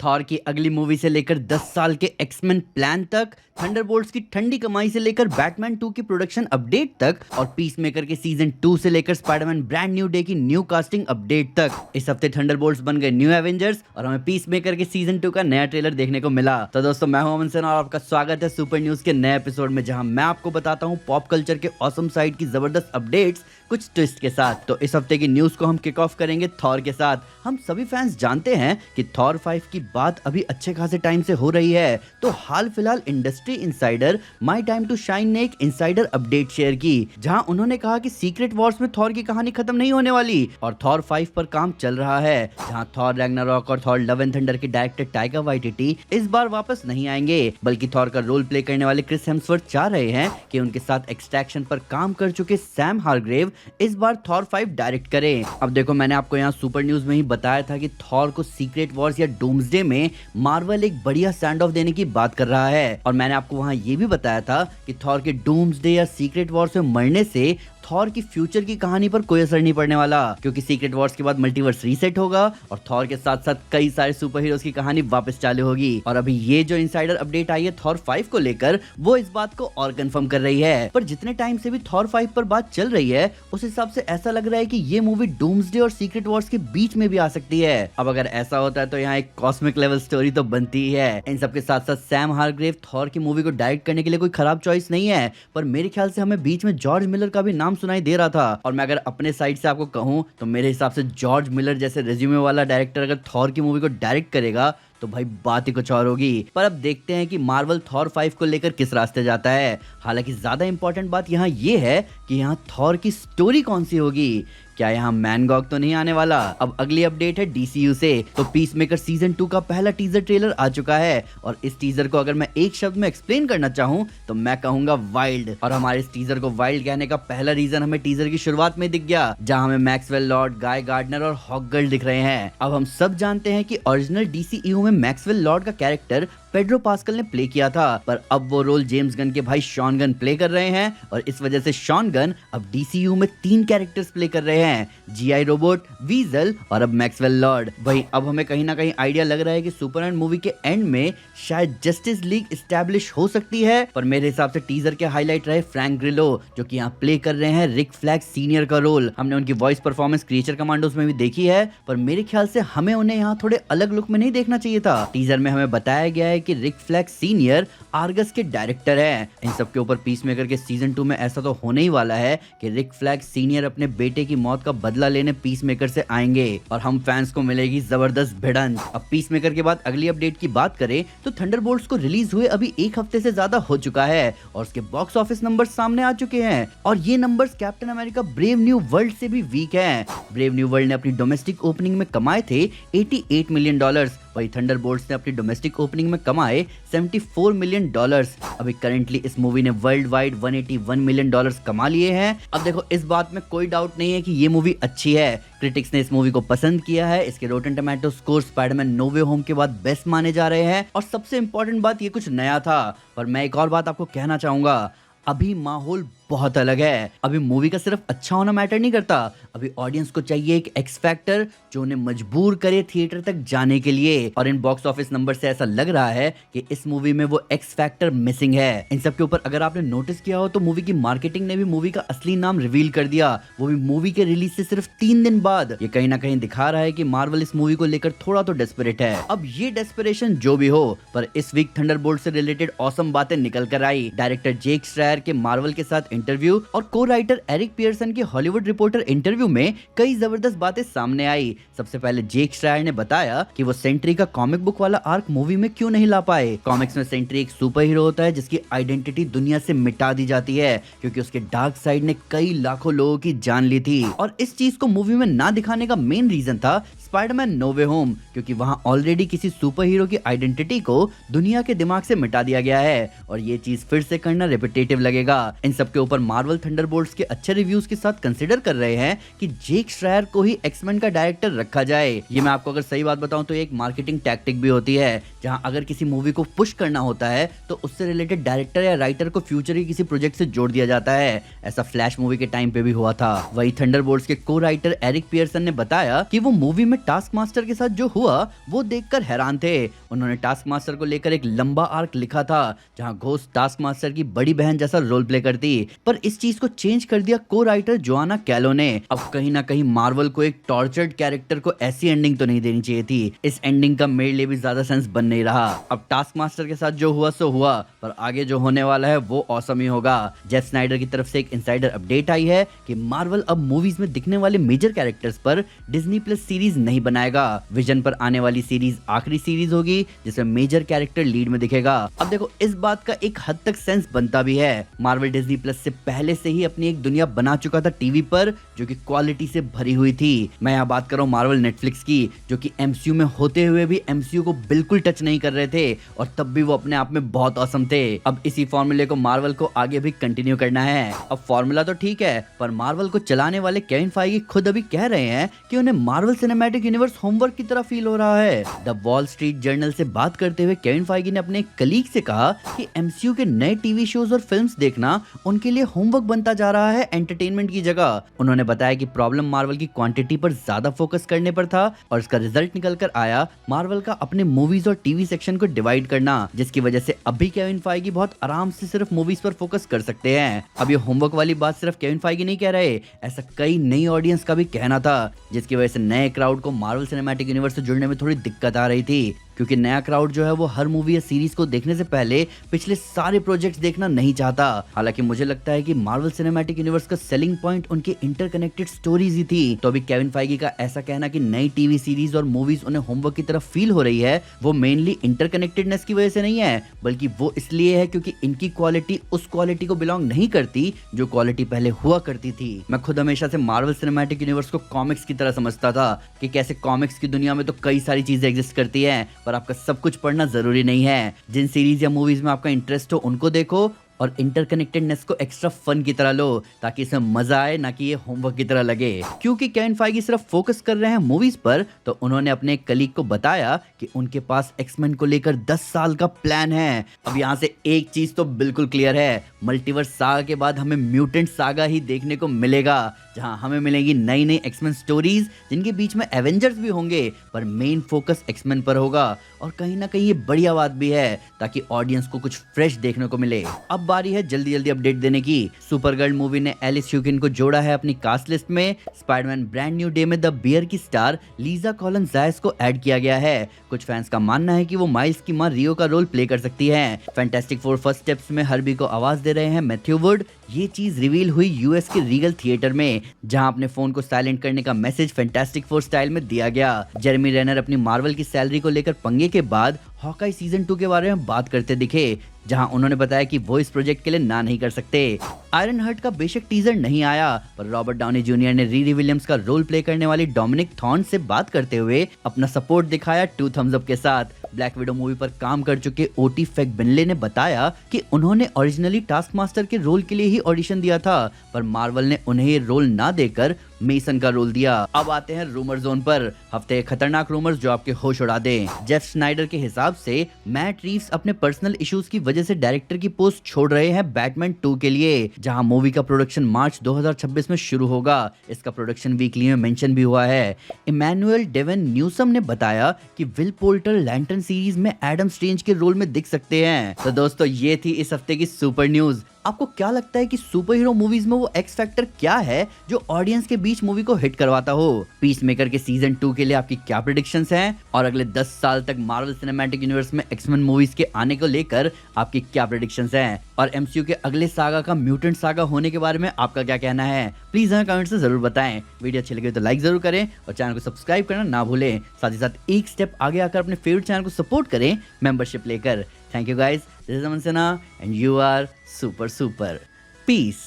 Thor की अगली movie से लेकर 10 साल के एक्समैन प्लान तक, थंडरबोल्ट्स की ठंडी कमाई से लेकर बैटमैन 2 की प्रोडक्शन अपडेट तक और पीसमेकर के सीजन 2 से लेकर स्पाइडरमैन ब्रांड न्यू डे की न्यू कास्टिंग अपडेट तक, इस हफ्ते थंडरबोल्ट्स बन गए न्यू एवेंजर्स और हमें पीसमेकर के सीजन 2 का नया ट्रेलर देखने को मिला। तो दोस्तों, मैं हूं अमन सेन और आपका स्वागत है सुपर न्यूज के नए एपिसोड में, जहां मैं आपको बताता हूं पॉप कल्चर के ऑसम साइड की जबरदस्त अपडेट्स कुछ ट्विस्ट के साथ। तो इस हफ्ते की न्यूज को हम किक ऑफ करेंगे थॉर के साथ। हम सभी फैंस जानते हैं कि थॉर 5 की बात अभी अच्छे खासे टाइम से हो रही है, तो हाल फिलहाल industry insider my time to shine ने एक इंसाइडर अपडेट शेयर की, जहां उन्होंने कहा कि सीक्रेट वॉर्स में थॉर की कहानी खत्म नहीं होने वाली और थॉर 5 पर काम चल रहा है, जहां थॉर रैग्नारॉक और थॉर लव एंड थंडर के डायरेक्टर टाइका वाइटिटी इस बार वापस नहीं आएंगे, बल्कि थॉर का रोल प्ले करने वाले क्रिस हेम्सवर्थ चाह रहे हैं कि उनके साथ एक्सट्रैक्शन पर काम कर चुके सैम हारग्रेव इस बार थॉर 5 डायरेक्ट करें। अब देखो, मैंने आपको यहाँ सुपर न्यूज में ही बताया था कि थॉर को सीक्रेट वॉर्स या डूम्सडे में मार्वल एक बढ़िया स्टैंड ऑफ देने की बात कर रहा है, और मैंने आपको वहाँ ये भी बताया था कि थॉर के डूम्सडे या सीक्रेट वॉर्स में मरने से थॉर की फ्यूचर की कहानी पर कोई असर नहीं पड़ने वाला, क्योंकि सीक्रेट वॉर्स के बाद मल्टीवर्स रीसेट होगा और थॉर के साथ साथ कई सारे सुपर हीरोज की कहानी वापस चालू होगी। और अभी ये जो इनसाइडर अपडेट आई है थॉर 5 को लेकर, वो इस बात को और कंफर्म कर रही है। पर जितने टाइम से भी थॉर 5 पर बात चल रही है, उस हिसाब से ऐसा लग रहा है कि ये मूवी डूम्सडे और सीक्रेट वॉर्स के बीच में भी आ सकती है। अब अगर ऐसा होता है तो यहाँ एक कॉस्मिक लेवल स्टोरी तो बनती ही है। इन सबके साथ साथ सैम हारग्रेव थॉर की मूवी को डायरेक्ट करने के लिए कोई खराब चॉइस नहीं है, पर मेरे ख्याल से हमें बीच में जॉर्ज मिलर का भी नाम सुनाई दे रहा था। और मैं अगर अपने साइड से आपको कहूं तो मेरे हिसाब से जॉर्ज मिलर जैसे रेज्यूमे वाला डायरेक्टर अगर थॉर की मूवी को डायरेक्ट करेगा तो भाई बात ही कुछ और होगी। पर अब देखते हैं कि मार्वल थॉर 5 को लेकर किस रास्ते जाता है। हालांकि ज्यादा इंपॉर्टेंट बात यहाँ ये है कि यहाँ थॉर की स्टोरी कौन सी होगी। क्या यहाँ मैनगॉग तो नहीं आने वाला? अब अगली अपडेट है डीसीयू से। तो पीसमेकर सीजन 2 का पहला टीजर ट्रेलर आ चुका है, और इस टीजर को अगर मैं एक शब्द में एक्सप्लेन करना चाहूँ तो मैं कहूंगा वाइल्ड। और हमारे इस टीजर को वाइल्ड कहने का पहला रीजन हमें टीजर की शुरुआत में दिख गया, जहाँ हमें मैक्सवेल लॉर्ड, गाय गार्डनर और हॉकगर्ल दिख रहे हैं। अब हम सब जानते हैं कि ओरिजिनल डीसीयू में मैक्सवेल लॉर्ड का कैरेक्टर पेड्रो पास्कल ने प्ले किया था, पर अब वो रोल जेम्स गन के भाई शॉन गन प्ले कर रहे हैं, और इस वजह से शॉन गन अब डीसीयू में 3 कैरेक्टर्स प्ले कर रहे हैं, जीआई रोबोट, वीजल और अब मैक्सवेल लॉर्ड। वही अब हमें कहीं ना कहीं आइडिया लग रहा है कि सुपरमैन मूवी के एंड में शायद जस्टिस लीग एस्टैब्लिश हो सकती है, पर मेरे हिसाब से टीजर के हाईलाइट रहे फ्रैंक ग्रिलो, जो कि यहाँ प्ले कर रहे हैं रिक फ्लैग सीनियर का रोल। हमने उनकी वॉइस परफॉर्मेंस क्रिएचर कमांडोज में भी देखी है, पर मेरे ख्याल से हमें उन्हें यहाँ थोड़े अलग लुक में नहीं देखना चाहिए था। टीजर में हमें बताया गया है कि रिक फ्लैग सीनियर आर्गस के डायरेक्टर हैं। इन सब के ऊपर पीसमेकर के सीजन 2 में ऐसा तो होने ही वाला है कि रिक फ्लैग सीनियर अपने बेटे की मौत का बदला लेने पीसमेकर से आएंगे और हम फैंस को मिलेगी जबरदस्त भिड़ंत। अब पीसमेकर के बाद अगली अपडेट की बात करें तो थंडरबोल्ट्स को रिलीज हुए अभी एक हफ्ते से ज्यादा हो चुका है और उसके बॉक्स ऑफिस नंबर सामने आ चुके हैं, और ये numbers captain America brave new world से भी वीक हैं। ब्रेव न्यू वर्ल्ड ने अपनी डोमेस्टिक ओपनिंग में कमाए थे $88 मिलियन, वही थंडरबोल्ट्स ने अपनी डोमेस्टिक ओपनिंग में कमाए $74 मिलियन। अभी करंटली इस मूवी ने वर्ल्ड वाइड $181 मिलियन कमा लिए हैं। अब देखो, इस बात में कोई डाउट नहीं है कि ये मूवी अच्छी है। क्रिटिक्स ने इस मूवी को पसंद किया है। इसके rotten tomato score Spiderman no way home के बाद बेस्ट माने जा रहे हैं, और सबसे इंपॉर्टेंट बात, ये कुछ नया था। पर मैं एक और बात आपको कहना चाहूंगा, अभी माहौल बहुत अलग है। अभी मूवी का सिर्फ अच्छा होना मैटर नहीं करता, अभी ऑडियंस को चाहिए एक एक्स फैक्टर जो उन्हें मजबूर करे थिएटर तक जाने के लिए, और इन बॉक्स ऑफिस नंबर से ऐसा लग रहा है कि इस मूवी में वो एक्स फैक्टर मिसिंग है। इन सब के ऊपर अगर आपने नोटिस किया हो तो मूवी की मार्केटिंग ने भी मूवी का असली नाम रिवील कर दिया, वो भी मूवी के रिलीज से सिर्फ 3 दिन बाद। ये कहीं ना कहीं दिखा रहा है कि मार्वल इस मूवी को लेकर थोड़ा तो डेस्परेट है। अब ये डेस्परेशन जो भी हो, पर इस वीक थंडरबोल्ट से रिलेटेड ऑसम बातें निकल कर आई। डायरेक्टर जेक श्रायर के मार्वल के साथ इंटरव्यू और को राइटर एरिक पियर्सन के हॉलीवुड रिपोर्टर इंटरव्यू में कई जबरदस्त बातें सामने आई। सबसे पहले जेक श्रायर ने बताया कि वो सेंट्री का कॉमिक बुक वाला आर्क मूवी में क्यों नहीं ला पाए। कॉमिक्स में सेंट्री एक सुपर हीरो होता है जिसकी आइडेंटिटी दुनिया से मिटा दी जाती है, क्योंकि उसके डार्क साइड ने कई लाखों लोगों की जान ली थी, और इस चीज को मूवी में ना दिखाने का मेन रीजन था स्पाइडरमैन नो वे होम, क्योंकि वहां ऑलरेडी किसी सुपर हीरो की आइडेंटिटी को दुनिया के दिमाग से मिटा दिया गया है, और ये चीज फिर से करना रिपीटेटिव लगेगा। इन सब के ऊपर मार्वल थंडरबोल्ट्स के अच्छे रिव्यूज के साथ कंसिडर कर रहे हैं कि जेक श्रायर को ही एक्समैन का डायरेक्टर रखा जाए। ये मैं आपको अगर सही बात बताऊं तो एक मार्केटिंग टैक्टिक भी होती है, जहां अगर किसी मूवी को पुश करना होता है तो उससे रिलेटेड डायरेक्टर या राइटर को फ्यूचर के किसी प्रोजेक्ट से जोड़ दिया जाता है। ऐसा फ्लैश मूवी के टाइम पे भी हुआ था। वही थंडरबोल्ट्स के को राइटर एरिक पियर्सन ने बताया कि वो मूवी में टास्क मास्टर के साथ जो हुआ वो देखकर हैरान थे। उन्होंने टास्क मास्टर को लेकर एक लंबा आर्क लिखा था जहां घोस्ट टास्क मास्टर की बड़ी बहन जैसा रोल प्ले करती, पर इस चीज को चेंज कर दिया को राइटर जोआना कैलो ने। अब कहीं ना कहीं मार्वल को एक टॉर्चर्ड कैरेक्टर को ऐसी एंडिंग तो नहीं देनी चाहिए थी। इस एंडिंग का मेरे लिए भी ज्यादा सेंस बन नहीं रहा। अब टास्क मास्टर के साथ जो हुआ सो हुआ, पर आगे जो होने वाला है वो ऑसम ही होगा। जेफ स्नाइडर की तरफ से एक इनसाइडर अपडेट आई है कि मार्वल अब मूवीज में दिखने वाले मेजर कैरेक्टर्स पर डिज्नी प्लस सीरीज नहीं बनाएगा। विजन पर आने वाली सीरीज आखिरी सीरीज होगी जिसमें मेजर कैरेक्टर लीड में दिखेगा। अब देखो, इस बात का एक हद तक सेंस बनता भी है। मार्वल डिज्नी प्लस से पहले से ही अपनी एक दुनिया बना चुका था टीवी पर, जो कि क्वालिटी से भरी हुई थी। मैं यहाँ बात कर रहा हूँ मार्वल नेटफ्लिक्स की, जो कि एमसीयू में होते हुए भी एमसीयू को बिल्कुल टच नहीं कर रहे थे, और तब भी वो अपने आप में बहुत औसम थे। अब इसी फॉर्मूले को मार्वल को आगे भी कंटिन्यू करना है। अब फॉर्मूला तो ठीक है, पर मार्वल को चलाने वाले केविन फाइगी खुद अभी कह रहे हैं कि उन्हें मार्वल सिनेमैटिक यूनिवर्स होमवर्क की तरह फील हो रहा है। द वॉल स्ट्रीट जर्नल से बात करते हुए केविन फाइगी ने अपने कलीग से कहा कि एमसीयू के नए टीवी शोज और फिल्म्स देखना उनके लिए होमवर्क बनता जा रहा है एंटरटेनमेंट की जगह। उन्होंने बताया कि प्रॉब्लम मार्वल की क्वांटिटी पर ज्यादा फोकस करने पर था, और इसका रिजल्ट निकल कर आया मार्वल का अपने मूवीज और टीवी सेक्शन को डिवाइड करना, जिसकी वजह से अभी केविन फाइगी बहुत आराम से सिर्फ मूवीज पर फोकस कर सकते हैं। अब ये होमवर्क वाली बात सिर्फ केविन फाइगी नहीं कह रहे, ऐसा कई नई ऑडियंस का भी कहना था, जिसकी वजह से नए क्राउड को मार्वल सिनेमैटिक यूनिवर्स से जुड़ने में थोड़ी दिक्कत आ रही थी, क्योंकि नया क्राउड जो है वो हर मूवी या सीरीज को देखने से पहले पिछले सारे प्रोजेक्ट्स देखना नहीं चाहता। हालांकि मुझे लगता है कि मार्वल सिनेमैटिक यूनिवर्स का सेलिंग पॉइंट उनके इंटरकनेक्टेड स्टोरीज ही थी। तो अभी केविन फाइगी का ऐसा कहना कि नई टीवी सीरीज और मूवीज उन्हें होमवर्क की तरफ फील हो रही है, वो मेनली इंटरकनेक्टेडनेस की वजह से नहीं है, बल्कि वो इसलिए है क्योंकि इनकी क्वालिटी उस क्वालिटी को बिलोंग नहीं करती जो क्वालिटी पहले हुआ करती थी। मैं खुद हमेशा से मार्वल सिनेमैटिक यूनिवर्स को कॉमिक्स की तरह समझता था कि कैसे कॉमिक्स की दुनिया में तो कई सारी चीजें एग्जिस्ट करती हैं, पर आपका सब कुछ पढ़ना जरूरी नहीं है। जिन सीरीज या मूवीज में आपका इंटरेस्ट हो उनको देखो, और इंटरकनेक्टेडनेस को एक्स्ट्रा फन की तरह लो, ताकि इसमें मजा आए, ना कि ये होमवर्क की तरह लगे। क्योंकि केविन फाइगी सिर्फ फोकस कर रहे हैं मूवीज पर, तो उन्होंने अपने एक कलीग को बताया कि उनके पास एक्समैन को लेकर 10 साल का प्लान है। अब यहाँ से एक चीज तो बिल्कुल क्लियर है, मल्टीवर्स सागा के बाद हमें म्यूटेंट सागा ही देखने को मिलेगा, जहां हमें मिलेंगी नई नई एक्समैन स्टोरीज, जिनके बीच में एवेंजर्स भी होंगे, पर मेन फोकस एक्समैन पर होगा। और कहीं ना कहीं ये बढ़िया बात भी है, ताकि ऑडियंस को कुछ फ्रेश देखने को मिले। अब बारी है जल्दी जल्दी अपडेट देने की। सुपरगर्ल मूवी ने एलिस ह्यूकिन को जोड़ा है अपनी कास्ट लिस्ट में। स्पाइडरमैन ब्रांड न्यू डे में द बियर की स्टार लीजा कॉलन जायस को ऐड किया गया है। कुछ फैंस का मानना है कि वो माइल्स की मां रियो का रोल प्ले कर सकती है। फैंटास्टिक फोर फर्स्ट स्टेप्स में हर्बी को आवाज दे रहे हैं मैथ्यू वुड। ये चीज रिवील हुई यूएस के रीगल थिएटर में, जहां अपने फोन को साइलेंट करने का मैसेज फैंटास्टिक फोर स्टाइल में दिया गया। जेरेमी रेनर अपनी मार्वल की सैलरी को लेकर पंगे के बाद हॉकाई सीजन 2 के बारे में बात करते दिखे, जहां उन्होंने बताया कि वो इस प्रोजेक्ट के लिए ना नहीं कर सकते। आयरन हर्ट का बेशक टीजर नहीं आया, पर रॉबर्ट डाउनी जूनियर ने रीरी विलियम्स का रोल प्ले करने वाली डोमिनिक थॉर्न से बात करते हुए अपना सपोर्ट दिखाया 2 थम्स अप के साथ। ब्लैक विडो मूवी पर काम कर चुके ओटी फेकबिनले ने बताया कि उन्होंने ओरिजिनली टास्क मास्टर के रोल के लिए ही ऑडिशन दिया था, पर मार्वल ने उन्हें ये रोल ना देकर मेसन का रोल दिया। अब आते हैं रूमर जोन पर, हफ्ते खतरनाक रूमर्स जो आपके होश उड़ा दें। जेफ स्नाइडर के हिसाब से मैट रीव्स अपने पर्सनल इश्यूज की वजह से डायरेक्टर की पोस्ट छोड़ रहे हैं बैटमैन 2 के लिए, जहां मूवी का प्रोडक्शन मार्च 2026 में शुरू होगा। इसका प्रोडक्शन वीकली में मेंशन भी हुआ है। इमैनुअल डेवन न्यूसम ने बताया कि विल पोल्टर लैंटर्न सीरीज में एडम स्ट्रेंज के रोल में दिख सकते हैं। तो दोस्तों, ये थी इस हफ्ते की सुपर न्यूज। आपको क्या लगता है कि सुपर हीरो मूवीज में वो एक्स फैक्टर क्या है जो ऑडियंस के बीच मूवी को हिट करवाता हो? पीसमेकर के सीजन 2 के लिए आपकी क्या प्रेडिक्शंस हैं? और अगले 10 साल तक मार्वल सिनेमैटिक यूनिवर्स में एक्समैन मूवीज के आने को लेकर आपकी क्या प्रेडिक्शंस हैं? और एमसीयू के अगले सागा का म्यूटेंट सागा होने के बारे में आपका क्या कहना है? प्लीज हमें कमेंट से जरूर बताएं। वीडियो अच्छी लगे तो लाइक जरूर करें और चैनल को सब्सक्राइब करना ना भूलें। साथ ही साथ एक स्टेप आगे आकर अपने फेवरेट चैनल को सपोर्ट करें मेंबरशिप लेकर। Thank you guys. This is Aman Sinha and you are super. Peace.